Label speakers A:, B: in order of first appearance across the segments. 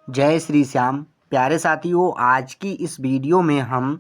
A: जय श्री श्याम। प्यारे साथियों, आज की इस वीडियो में हम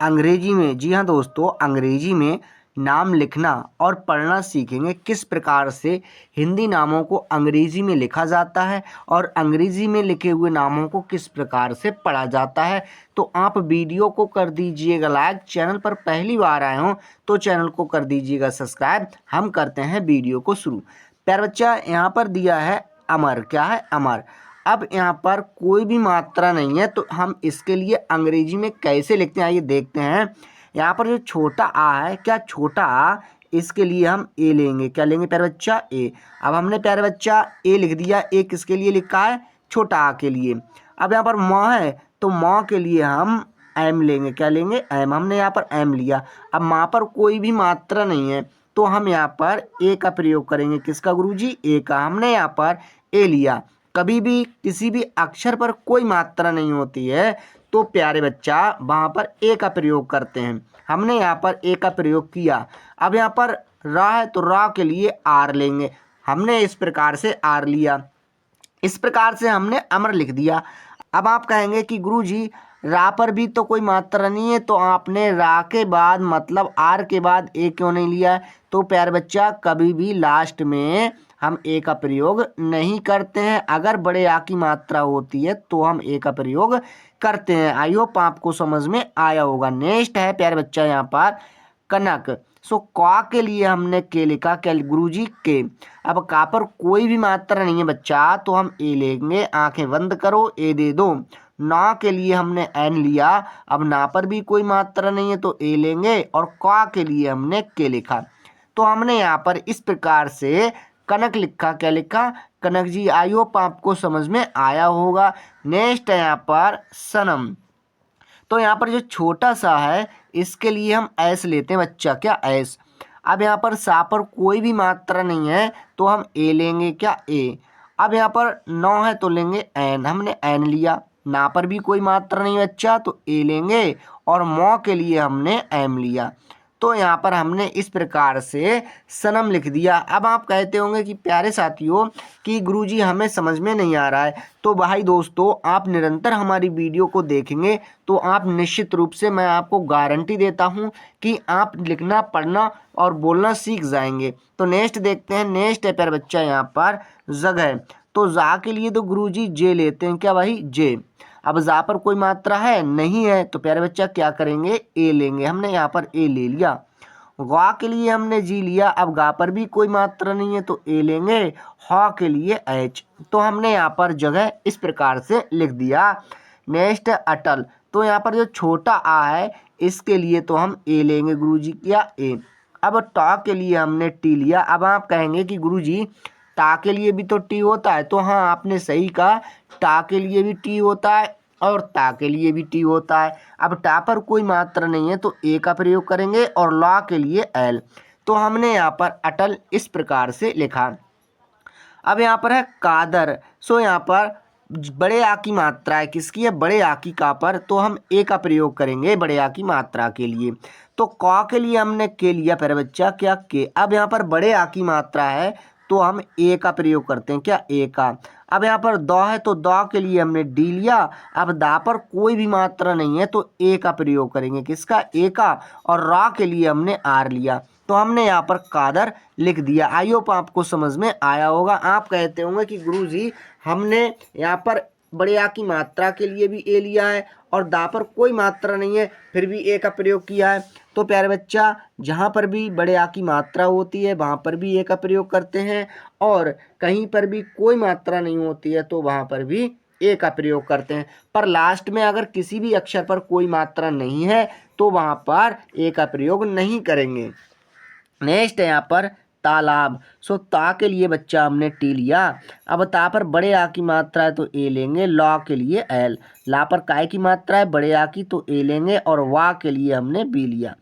A: अंग्रेजी में, जी हाँ दोस्तों, अंग्रेजी में नाम लिखना और पढ़ना सीखेंगे। किस प्रकार से हिंदी नामों को अंग्रेजी में लिखा जाता है और अंग्रेजी में लिखे हुए नामों को किस प्रकार से पढ़ा जाता है। तो आप वीडियो को कर दीजिएगा लाइक, चैनल पर पहली बार आए हों तो चैनल को कर दीजिएगा सब्सक्राइब। हम करते हैं वीडियो को शुरू। प्यारे बच्चा, यहाँ पर दिया है अमर। क्या है? अमर। अब यहाँ पर कोई भी मात्रा नहीं है तो हम इसके लिए अंग्रेजी में कैसे लिखते हैं आइए देखते हैं। यहाँ पर जो छोटा आ है, क्या छोटा आ, इसके लिए हम ए लेंगे। क्या लेंगे प्यारे बच्चा? ए। अब हमने प्यारे बच्चा ए लिख दिया। ए किसके लिए लिखा है? छोटा आ के लिए। अब यहाँ पर म है तो म के लिए हम एम लेंगे। क्या लेंगे? एम। हमने यहाँ पर एम लिया। अब माँ पर कोई भी मात्रा नहीं है तो हम यहाँ पर ए का प्रयोग करेंगे। किसका गुरुजी? ए का। हमने यहाँ पर ए लिया। कभी भी किसी भी अक्षर पर कोई मात्रा नहीं होती है तो प्यारे बच्चा वहाँ पर ए का प्रयोग करते हैं। हमने यहाँ पर ए का प्रयोग किया। अब यहाँ पर रा है तो रा के लिए आर लेंगे। हमने इस प्रकार से आर लिया। इस प्रकार से हमने अमर लिख दिया। अब आप कहेंगे कि गुरुजी रा पर भी तो कोई मात्रा नहीं है तो आपने रा के बाद मतलब आर के बाद ए क्यों नहीं लिया है? तो प्यारे बच्चा कभी भी लास्ट में हम ए का प्रयोग नहीं करते हैं। अगर बड़े आ की मात्रा होती है तो हम ए का प्रयोग करते हैं। आई होप आपको समझ में आया होगा। नेक्स्ट है प्यारे बच्चा यहाँ पर कनक। सो का के लिए हमने के लिखा। क्या गुरुजी? के। अब का पर कोई भी मात्रा नहीं है बच्चा तो हम ए लेंगे। आंखें बंद करो, ए दे दो। ना के लिए हमने एन लिया। अब ना पर भी कोई मात्रा नहीं है तो ए लेंगे और का के लिए हमने के लिखा। तो हमने यहाँ पर इस प्रकार से कनक लिखा। क्या लिखा? कनक जी। आई होप आपको समझ में आया होगा। नेक्स्ट है यहाँ पर सनम। तो यहाँ पर जो छोटा सा है इसके लिए हम ऐस लेते हैं बच्चा। क्या? ऐस। अब यहाँ पर सा पर कोई भी मात्रा नहीं है तो हम ए लेंगे। क्या? ए। अब यहाँ पर नौ है तो लेंगे एन। हमने एन लिया। ना पर भी कोई मात्रा नहीं है बच्चा तो ए लेंगे और मौ के लिए हमने एम लिया। तो यहाँ पर हमने इस प्रकार से सनम लिख दिया। अब आप कहते होंगे कि प्यारे साथियों कि गुरुजी हमें समझ में नहीं आ रहा है। तो भाई दोस्तों, आप निरंतर हमारी वीडियो को देखेंगे तो आप निश्चित रूप से, मैं आपको गारंटी देता हूँ कि आप लिखना, पढ़ना और बोलना सीख जाएंगे। तो नेक्स्ट देखते हैं। नेक्स्ट है प्यारे बच्चा यहाँ पर जगह। तो जा के लिए तो गुरुजी जे लेते हैं। क्या भाई? जे। अब जा पर कोई मात्रा है नहीं है तो प्यारे बच्चा क्या करेंगे? ए लेंगे। हमने यहाँ पर ए ले लिया। गा के लिए हमने जी लिया। अब गा पर भी कोई मात्रा नहीं है तो ए लेंगे। हा के लिए एच। तो हमने यहाँ पर जगह इस प्रकार से लिख दिया। नेक्स्ट अटल। तो यहाँ पर जो छोटा आ है इसके लिए तो हम ए लेंगे गुरुजी। क्या? ए। अब टा के लिए हमने टी लिया। अब आप कहेंगे कि गुरुजी टा के लिए भी तो टी होता है। तो हाँ, आपने सही कहा, टा के लिए भी टी होता है और ता के लिए भी टी होता है। अब टा पर कोई मात्रा नहीं है तो ए का प्रयोग करेंगे और ला के लिए एल। तो हमने यहाँ पर अटल इस प्रकार से लिखा। अब यहाँ पर है कादर। सो यहाँ पर बड़े आ की मात्रा है। किसकी है? बड़े आ की। का पर तो हम ए का प्रयोग करेंगे बड़े आ की मात्रा के लिए। तो का के लिए हमने के लिया प्यारे बच्चा। क्या? के। अब यहाँ पर बड़े आ की मात्रा है तो हम ए का प्रयोग करते हैं। क्या? ए का। अब यहाँ पर द है तो द के लिए हमने डी लिया। अब दा पर कोई भी मात्रा नहीं है तो ए का प्रयोग करेंगे। किसका? ए का। और रा के लिए हमने आर लिया। तो हमने यहाँ पर कादर लिख दिया। आई होप आपको समझ में आया होगा। आप कहते होंगे कि गुरुजी हमने यहाँ पर बड़े आ की मात्रा के लिए भी ए लिया है और दा पर कोई मात्रा नहीं है फिर भी ए का प्रयोग किया है। तो प्यारे बच्चा, जहाँ पर भी बड़े आ की मात्रा होती है वहाँ पर भी ए का प्रयोग करते हैं और कहीं पर भी कोई मात्रा नहीं होती है तो वहाँ पर भी ए का प्रयोग करते हैं। पर लास्ट में अगर किसी भी अक्षर पर कोई मात्रा नहीं है तो वहाँ पर ए का प्रयोग नहीं करेंगे। नेक्स्ट है यहाँ पर तालाब। सो ता के लिए बच्चा हमने टी लिया। अब ता पर बड़े आ की मात्रा है तो ए लेंगे। ला के लिए एल। ला पर काय की मात्रा है बड़े आ की तो ए लेंगे और वा के लिए हमने बी लिया।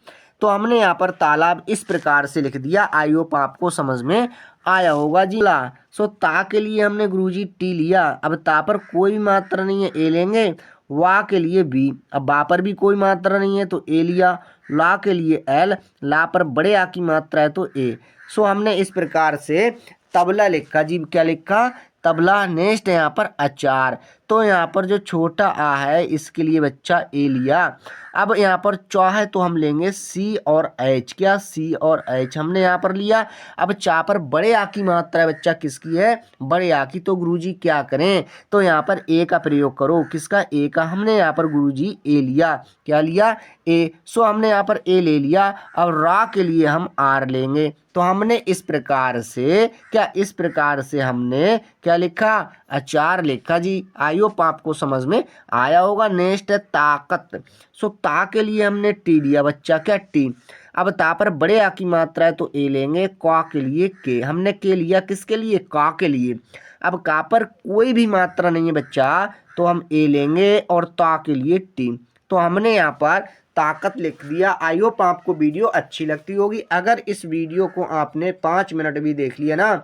A: तो हमने यहाँ पर तालाब इस प्रकार से लिख दिया। आई होप आपको समझ में आया होगा जी। ला। सो ता के लिए हमने गुरुजी टी लिया। अब ता पर कोई भी मात्रा नहीं है ए लेंगे। वा के लिए बी। अब बा पर भी कोई मात्रा नहीं है तो ए लिया। ला के लिए एल। ला पर बड़े आ की मात्रा है तो ए। सो हमने इस प्रकार से तबला लिखा जी। क्या लिखा? तबला। नेक्स्ट है यहाँ पर अचार। तो यहाँ पर जो छोटा आ है इसके लिए बच्चा ए लिया। अब यहाँ पर च है तो हम लेंगे सी और एच। क्या सी और एच हमने यहाँ पर लिया। अब चा पर बड़े आ की मात्रा है बच्चा किसकी है, बड़े आ की। तो गुरुजी क्या करें, तो यहाँ पर ए का प्रयोग करो। किसका, ए का। हमने यहाँ पर गुरुजी ए लिया। क्या लिया, ए। सो हमने यहाँ पर ए ले लिया। अब रा के लिए हम आर लेंगे। तो हमने इस प्रकार से, क्या इस प्रकार से हमने क्या लिखा, अचार लिखा जी। आई होप आपको समझ में आया होगा। नेक्स्ट है ताकत। सो ता के लिए हमने टी लिया बच्चा। क्या, टी। अब ता पर बड़े आ की मात्रा है तो ए लेंगे। का के लिए के। हमने के लिया किसके लिए, का के लिए। अब का पर कोई भी मात्रा नहीं है बच्चा तो हम ए लेंगे और ता के लिए टी। तो हमने यहाँ पर ताकत लिख दिया। आई होप आपको वीडियो अच्छी लगती होगी। अगर इस वीडियो को आपने 5 मिनट भी देख लिया ना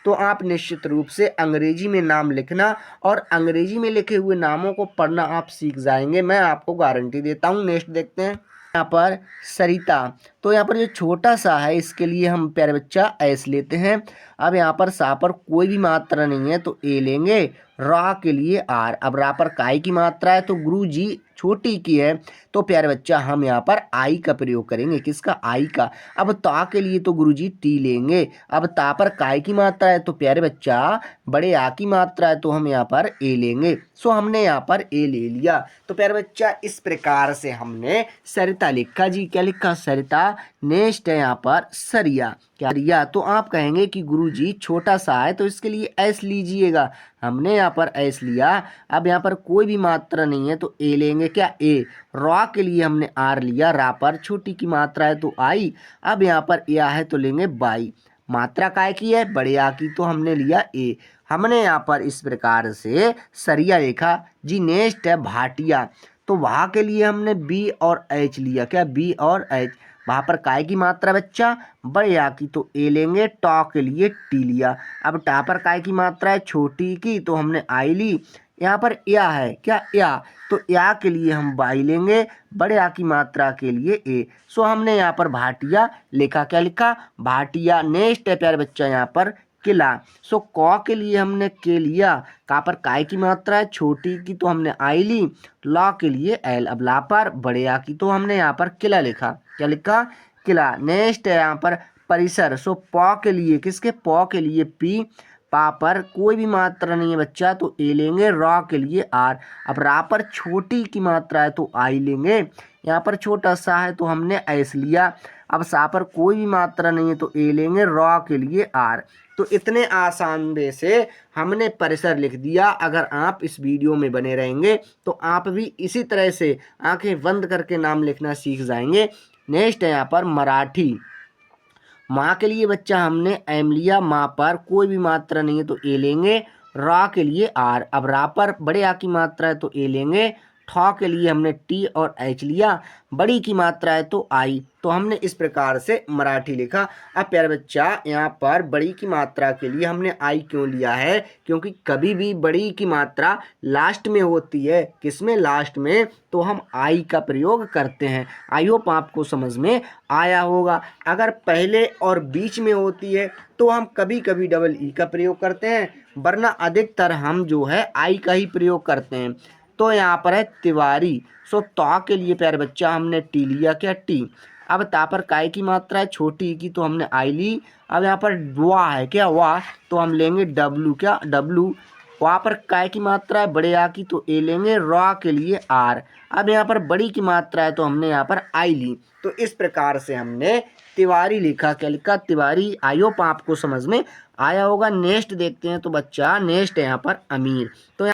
A: तो आप निश्चित रूप से अंग्रेजी में नाम लिखना और अंग्रेजी में लिखे हुए नामों को पढ़ना आप सीख जाएंगे, मैं आपको गारंटी देता हूँ। नेक्स्ट देखते हैं यहाँ पर सरिता। तो यहाँ पर जो छोटा सा है इसके लिए हम प्यारे बच्चा एस लेते हैं। अब यहाँ पर सा पर कोई भी मात्रा नहीं है तो ए लेंगे। रा के लिए आर। अब रा पर काय की मात्रा है तो गुरुजी छोटी की है तो प्यारे बच्चा हम यहाँ पर आई का प्रयोग करेंगे। किसका, आई का। अब ता के लिए तो गुरुजी टी लेंगे। अब ता पर काय की मात्रा है तो प्यारे बच्चा बड़े आ की मात्रा है तो हम यहाँ पर ए लेंगे। सो हमने यहाँ पर ए ले लिया। तो प्यारे बच्चा इस प्रकार से हमने सरिता लिखा जी। क्या लिखा, सरिता। नेक्स्ट है यहाँ पर सरिया। क्या, सरिया। तो आप कहेंगे कि गुरुजी छोटा सा है तो इसके लिए एस लीजिएगा। हमने यहाँ पर एस लिया। अब यहाँ पर कोई भी मात्रा नहीं है तो ए लेंगे। क्या, ए। रा के लिए हमने आर लिया। रा पर छोटी की मात्रा है तो आई। अब यहाँ पर या है तो लेंगे बाई। मात्रा काय की है, बड़े आ की, तो हमने लिया ए। हमने यहाँ पर इस प्रकार से सरिया लिखा जी। नेक्स्ट है भाटिया। तो वहाँ के लिए हमने बी और एच लिया। क्या, बी और एच। वहाँ पर काय की मात्रा बच्चा बड़े आ की तो ए लेंगे। टा के लिए टी लिया। अब टा पर काय की मात्रा है छोटी की तो हमने आई ली। यहाँ पर या है। क्या, या। तो या के लिए हम बाई लेंगे। बड़े आ की मात्रा के लिए ए। सो हमने यहाँ पर भाटिया लिखा। क्या लिखा, भाटिया। नेक्स्ट है प्यारे बच्चा यहाँ पर किला। सो क के लिए हमने के लिया। का पर काय की मात्रा है छोटी की तो हमने आई ली। ला के लिए एल। अब ला पर बड़े आ की तो हमने यहाँ पर किला लिखा। क्या लिखा, किला। नेक्स्ट है यहाँ पर परिसर। सो प के लिए, किसके, प के लिए पी। पा पर कोई भी मात्रा नहीं है बच्चा तो ए लेंगे। रा के लिए आर। अब रा पर छोटी की मात्रा है तो आई लेंगे। यहाँ पर छोटा सा है तो हमने एस लिया। अब सा पर कोई भी मात्रा नहीं है तो ए लेंगे। रा के लिए आर। तो इतने आसान वे से हमने परिसर लिख दिया। अगर आप इस वीडियो में बने रहेंगे तो आप भी इसी तरह से आंखें बंद करके नाम लिखना सीख जाएंगे। नेक्स्ट है यहाँ पर मराठी। माँ के लिए बच्चा हमने एम लिया। माँ पर कोई भी मात्रा नहीं है तो ए लेंगे। रा के लिए आर। अब रा पर बड़े आ की मात्रा है तो ए लेंगे। ठा के लिए हमने टी और एच लिया। बड़ी की मात्रा है तो आई। तो हमने इस प्रकार से मराठी लिखा। अब प्यारे बच्चा यहाँ पर बड़ी की मात्रा के लिए हमने आई क्यों लिया है, क्योंकि कभी भी बड़ी की मात्रा लास्ट में होती है। किसमें, लास्ट में। तो हम आई का प्रयोग करते हैं। आई होप आपको समझ में आया होगा। अगर पहले और बीच में होती है तो हम कभी कभी डबल ई का प्रयोग करते हैं, वरना अधिकतर हम जो है आई का ही प्रयोग करते हैं। तो यहाँ पर है तिवारी। सो ता के लिए प्यारे बच्चा हमने टी लिया। क्या, टी। अब ता पर काय की मात्रा है छोटी की तो हमने आई ली। अब यहाँ पर वाह है। क्या, वाह। तो हम लेंगे डब्लू। क्या, डब्लू। वहाँ पर काय की मात्रा है बड़े आ की तो ए लेंगे। रा के लिए आर। अब यहाँ पर बड़ी की मात्रा है तो हमने यहाँ पर आई ली। तो इस प्रकार से हमने तिवारी लिखा। क्या लिखा, तिवारी। आई होप आपको समझ में आया होगा। नेक्स्ट देखते हैं तो बच्चा नेक्स्ट है यहाँ पर अमीर।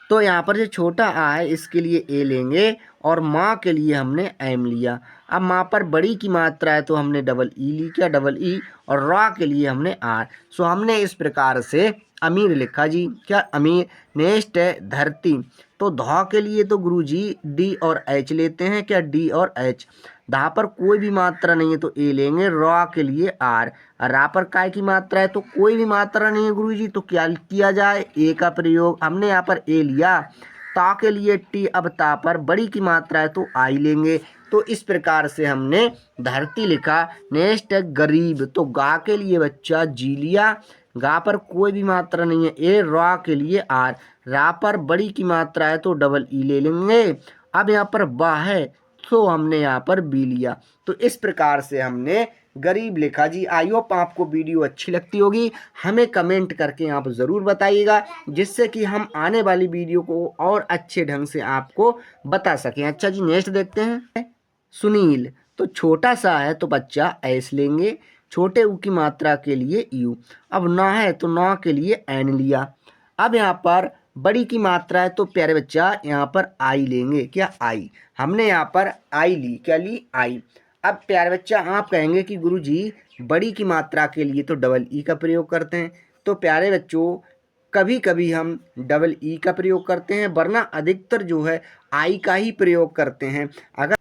A: तो यहाँ पर जो छोटा आ है इसके लिए ए लेंगे और माँ के लिए हमने एम लिया। अब माँ पर बड़ी की मात्रा है तो हमने डबल ई ली। क्या, डबल ई। और रा के लिए हमने आर। सो हमने इस प्रकार से अमीर लिखा जी। क्या, अमीर। नेक्स्ट है धरती। तो धा के लिए तो गुरुजी डी और एच लेते हैं। क्या, डी और एच। धा पर कोई भी मात्रा नहीं है तो ए लेंगे। रा के लिए आर। रा पर काय की मात्रा है तो कोई भी मात्रा नहीं है गुरुजी तो क्या किया जाए, ए का प्रयोग। हमने यहाँ पर ए लिया। ता के लिए टी, अब ता पर बड़ी की मात्रा है तो आई लेंगे। तो इस प्रकार से हमने धरती लिखा। नेक्स्ट है गरीब, तो गा के लिए बच्चा जी लिया, गा पर कोई भी मात्रा नहीं है ए, रा के लिए आर, रा पर बड़ी की मात्रा है तो डबल ई ले लेंगे। अब यहाँ पर बा है तो हमने यहाँ पर बी लिया। तो इस प्रकार से हमने गरीब लिखा जी। आई होप आपको वीडियो अच्छी लगती होगी, हमें कमेंट करके आप ज़रूर बताइएगा, जिससे कि हम आने वाली वीडियो को और अच्छे ढंग से आपको बता सकें। अच्छा जी, नेक्स्ट देखते हैं। सुनील, तो छोटा सा है तो बच्चा एस लेंगे, छोटे ऊ की मात्रा के लिए यू, अब ना है तो ना के लिए एन लिया। अब यहाँ पर बड़ी की मात्रा है तो प्यारे बच्चा यहाँ पर आई लेंगे। क्या आई, हमने यहाँ पर आई ली, क्या ली, आई। अब प्यारे बच्चा आप कहेंगे कि गुरुजी बड़ी की मात्रा के लिए तो डबल ई का प्रयोग करते हैं। तो प्यारे बच्चों कभी कभी हम डबल ई का प्रयोग करते हैं, वरना अधिकतर जो है आई का ही प्रयोग करते हैं। अगर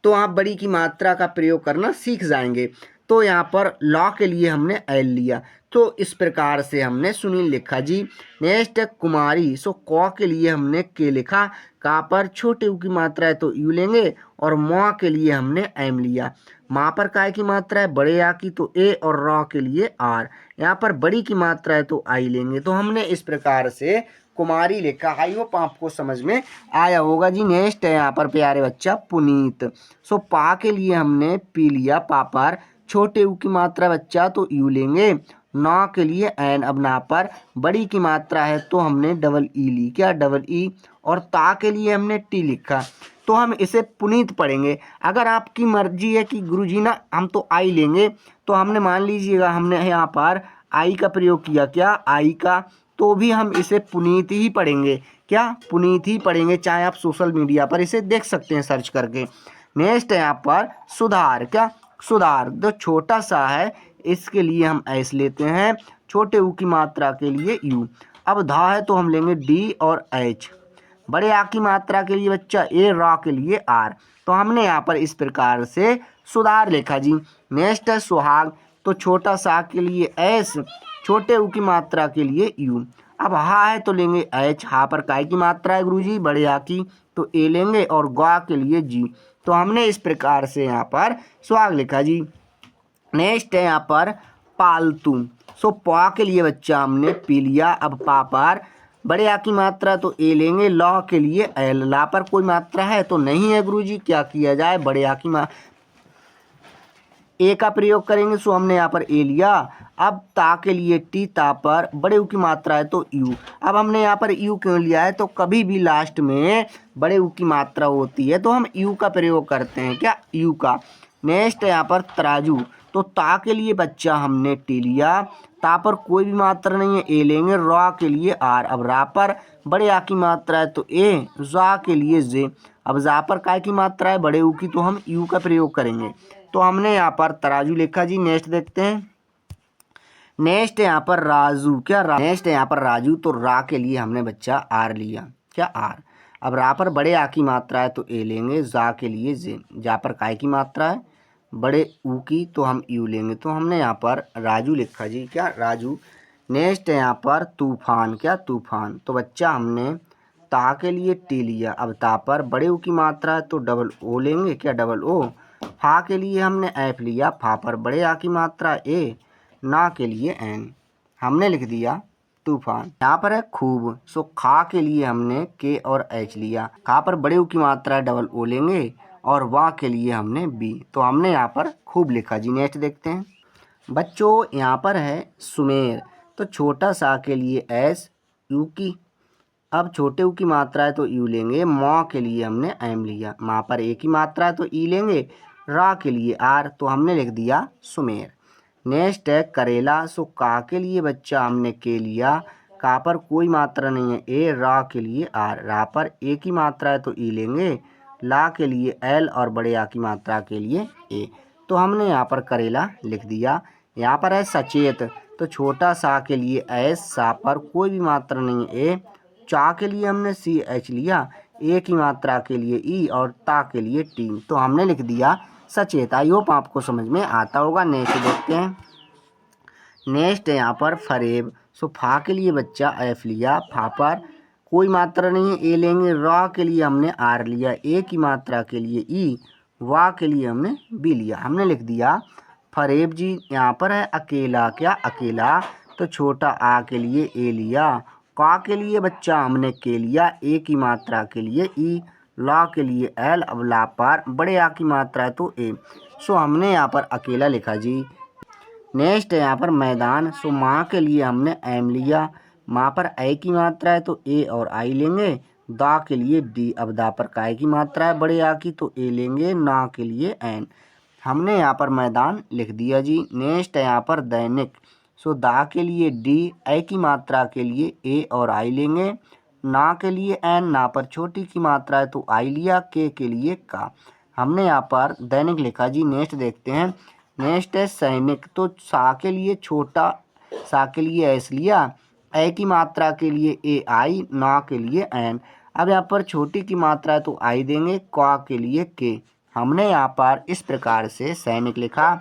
A: तो आप बड़ी की मात्रा का प्रयोग करना सीख जाएंगे। तो यहाँ पर लॉ के लिए हमने एल लिया। तो इस प्रकार से हमने सुनील लिखा जी। नेक्स्ट है कुमारी, सो कौ के लिए हमने के लिखा, का पर छोटे ऊ की मात्रा है तो यू लेंगे, और मौ के लिए हमने एम लिया। माँ पर काय की मात्रा है बड़े आ की तो ए, और रॉ के लिए आर, यहाँ पर बड़ी की मात्रा है तो आई लेंगे। तो हमने इस प्रकार से कुमारी लिखा। आई होप आपको समझ में आया होगा जी। नेक्स्ट है यहाँ पर प्यारे बच्चा पुनीत, सो पा के लिए हमने पी लिया, पा पर छोटे ऊ की मात्रा बच्चा तो यू लेंगे, ना के लिए एन, अब ना पर बड़ी की मात्रा है तो हमने डबल ई ली, क्या डबल ई, और ता के लिए हमने टी लिखा। तो हम इसे पुनीत पढ़ेंगे। अगर आपकी मर्जी है कि गुरुजी ना हम तो आई लेंगे, तो हमने मान लीजिएगा हमने यहाँ पर आई का प्रयोग किया, क्या आई का, तो भी हम इसे पुनीत ही पढ़ेंगे, क्या पुनीत ही पढ़ेंगे। चाहे आप सोशल मीडिया पर इसे देख सकते हैं सर्च करके। नेक्स्ट है यहाँ पर सुधार, क्या सुधार, तो छोटा सा है इसके लिए हम एस लेते हैं, छोटे ऊ की मात्रा के लिए यू। अब धा है तो हम लेंगे डी और एच, बड़े आ की मात्रा के लिए बच्चा ए, रा के लिए आर। तो हमने यहाँ पर इस प्रकार से सुधार लिखा जी। नेक्स्ट है सुहाग, तो छोटा सा के लिए एस, छोटे ऊ की मात्रा के लिए यू। अब हा है तो लेंगे एच, हा पर काय की मात्रा है गुरुजी बड़े आ की तो ए लेंगे, और गा के लिए जी। तो हमने इस प्रकार से यहाँ पर सुहाग लिखा जी। नेक्स्ट है यहाँ पर पालतू, सो पा के लिए बच्चा हमने पी लिया, अब पा पर बड़े आ की मात्रा तो ए लेंगे, लॉ के लिए एल, ला पर कोई मात्रा है तो नहीं है गुरुजी, क्या किया जाए, बड़े आ की ए का प्रयोग करेंगे। सो हमने यहाँ पर ए लिया। अब ता के लिए टी, ता पर बड़े ऊ की मात्रा है तो यू। अब हमने यहाँ पर यू क्यों लिया है, तो कभी भी लास्ट में बड़े ऊ की मात्रा होती है तो हम यू का प्रयोग करते हैं, क्या यू का। नेक्स्ट है यहाँ पर तराजू, तो ता के लिए बच्चा हमने टी लिया, ता पर कोई भी मात्रा नहीं है ए लेंगे, रा के लिए आर, अब रा पर बड़े आ की मात्रा है तो ए, जा के लिए जे, अब जा पर काय की मात्रा है बड़े ऊ की तो हम यू का प्रयोग करेंगे। तो हमने यहाँ पर तराजू लिखा जी। नेक्स्ट देखते हैं। नेक्स्ट है यहाँ पर राजू, क्या नेक्स्ट है यहाँ पर राजू, तो रा के लिए हमने बच्चा आर लिया, क्या आर। अब रा पर बड़े आ की मात्रा है तो ए लेंगे, जा के लिए जे, जा पर काय की मात्रा है बड़े ऊ की तो हम यू लेंगे। तो हमने यहाँ पर राजू लिखा जी, क्या राजू। नेक्स्ट है यहाँ पर तूफान, क्या तूफान, तो बच्चा हमने ता के लिए टी लिया, अब ता पर बड़े ऊ की मात्रा है तो डबल ओ लेंगे, क्या डबल ओ। फा के लिए हमने एफ लिया, फा पर बड़े आ की मात्रा ए, ना के लिए एन, हमने लिख दिया तूफान। यहाँ पर है खूब, सो खा के लिए हमने के और एच लिया, खा पर बड़े ऊ की मात्रा डबल ओ लेंगे, और वाह के लिए हमने बी। तो हमने यहाँ पर खूब लिखा जी। नेक्स्ट देखते हैं बच्चों। यहाँ पर है सुमेर, तो छोटा सा के लिए एस, यू की, अब छोटे ऊ की मात्रा है तो यू लेंगे, मौ के लिए हमने एम लिया, माँ पर ए की मात्रा है तो ई लेंगे, रा के लिए आर, तो हमने लिख दिया सुमेर। नेक्स्ट है करेला, सो का के लिए बच्चा हमने के लिया, का पर कोई मात्रा नहीं है ए, रा के लिए आर, रा पर ए की मात्रा है तो ई लेंगे, ला के लिए एल, और बड़े आ की मात्रा के लिए ए। तो हमने यहाँ पर करेला लिख दिया। यहाँ पर है सचेत, तो छोटा सा के लिए एस, सा पर कोई भी मात्रा नहीं है ए, चा के लिए हमने सी एच लिया, ए की मात्रा के लिए ई, और ता के लिए टी। तो हमने लिख दिया सचेत। आई होप आपको समझ में आता होगा। नेक्स्ट देखते हैं। नेक्स्ट है यहाँ पर फरेब, सो फा के लिए बच्चा एफ लिया, फा पर कोई मात्रा नहीं है, ए लेंगे। र के लिए हमने आर लिया, ए की मात्रा के लिए ई, वा के लिए हमने बी लिया। हमने लिख दिया फरेब जी। यहाँ पर है अकेला, क्या अकेला, तो छोटा आ के लिए ए लिया। का के लिए बच्चा हमने के लिया, ए की मात्रा के लिए ई, ला के लिए एल, अब ला पर बड़े आ की मात्रा है तो ए। सो हमने यहाँ पर अकेला लिखा जी। नेक्स्ट है यहाँ पर मैदान। सो माँ के लिए हमने एम लिया, माँ पर ए की मात्रा है तो ए और आई लेंगे। दा के लिए डी, अब दा पर काय की मात्रा है बड़े आ की तो ए लेंगे। ना के लिए एन। हमने यहाँ पर मैदान लिख दिया जी। नेक्स्ट है यहाँ पर दैनिक। सो दा के लिए डी, ए की मात्रा के लिए ए और आई लेंगे। ना के लिए एन, ना पर छोटी की मात्रा है तो आई लिया। के लिए का। हमने यहाँ पर दैनिक लिखा जी। नेक्स्ट देखते हैं। नेक्स्ट है सैनिक। तो सा के लिए छोटा, सा के लिए एस लिया, ए की मात्रा के लिए ए आई, ना के लिए एन। अब यहाँ पर छोटी की मात्रा है तो आई देंगे। का के लिए के। हमने यहाँ पर इस प्रकार से सैनिक लिखा।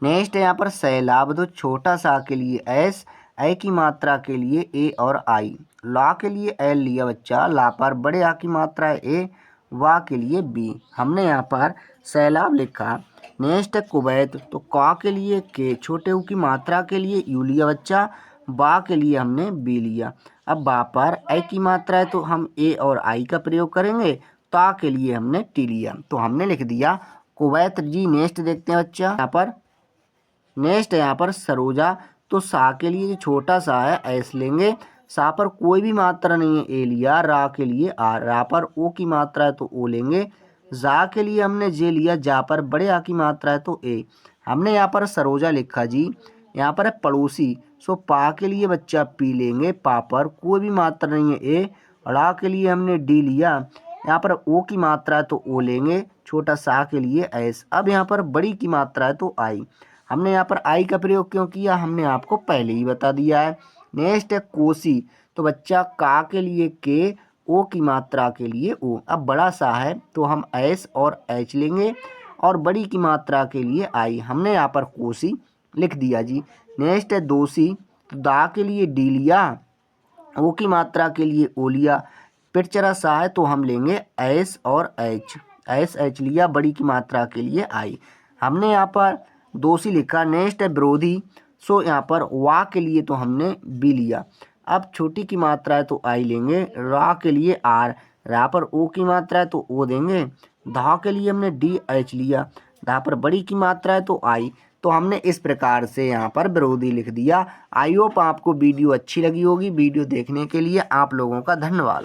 A: नेक्स्ट है यहाँ पर सैलाब। तो छोटा सा के लिए एस, ए की मात्रा के लिए ए और आई, ला के लिए एल लिया बच्चा, ला पर बड़े आ की मात्रा है ए, वा के लिए बी। हमने यहाँ पर सैलाब लिखा। नेक्स्ट है कुवैत। तो का के लिए के, छोटे ऊ की मात्रा के लिए यू लिया बच्चा, बा के लिए हमने बी लिया। अब बा पर ए की मात्रा है तो हम ए और आई का प्रयोग करेंगे। ता के लिए हमने टी लिया, तो हमने लिख दिया कुवैत जी। नेक्स्ट देखते हैं बच्चा यहाँ पर। नेक्स्ट है यहाँ पर सरोजा। तो सा के लिए जो छोटा सा है एस लेंगे, सा पर कोई भी मात्रा नहीं है ए लिया, रा के लिए आर, रा पर ओ की मात्रा है तो ओ लेंगे। जा के लिए हमने जे लिया, जा पर बड़े आ की मात्रा है तो ए। हमने यहाँ पर सरोजा लिखा जी। यहाँ पर है पड़ोसी। सो पा के लिए बच्चा पी लेंगे, पा पर कोई भी मात्रा नहीं है ए, रा के लिए हमने डी लिया, यहाँ पर ओ की मात्रा है तो ओ लेंगे, छोटा सा के लिए एस। अब यहाँ पर बड़ी की मात्रा है तो आई। हमने यहाँ पर आई का प्रयोग क्यों किया, हमने आपको पहले ही बता दिया है। नेक्स्ट है कोसी। तो बच्चा का के लिए के, ओ की मात्रा के लिए ओ। अब बड़ा सा है तो हम एस और एच लेंगे, और बड़ी की मात्रा के लिए आई। हमने यहाँ पर कोसी लिख दिया जी। नेक्स्ट है दोषी। तो दा के लिए डी लिया, ओ की मात्रा के लिए ओ लिया, पिटचरा सा है तो हम लेंगे एस और एच, एस एच लिया, बड़ी की मात्रा के लिए आई। हमने यहाँ पर दोषी लिखा। नेक्स्ट है विरोधी। सो यहाँ पर वा के लिए तो हमने बी लिया, अब छोटी की मात्रा है तो आई लेंगे, रा के लिए आर, रा पर ओ की मात्रा है तो ओ देंगे, धा के लिए हमने डी एच लिया, धा पर बड़ी की मात्रा है तो आई। तो हमने इस प्रकार से यहाँ पर विरोधी लिख दिया। आई होप आपको वीडियो अच्छी लगी होगी। वीडियो देखने के लिए आप लोगों का धन्यवाद।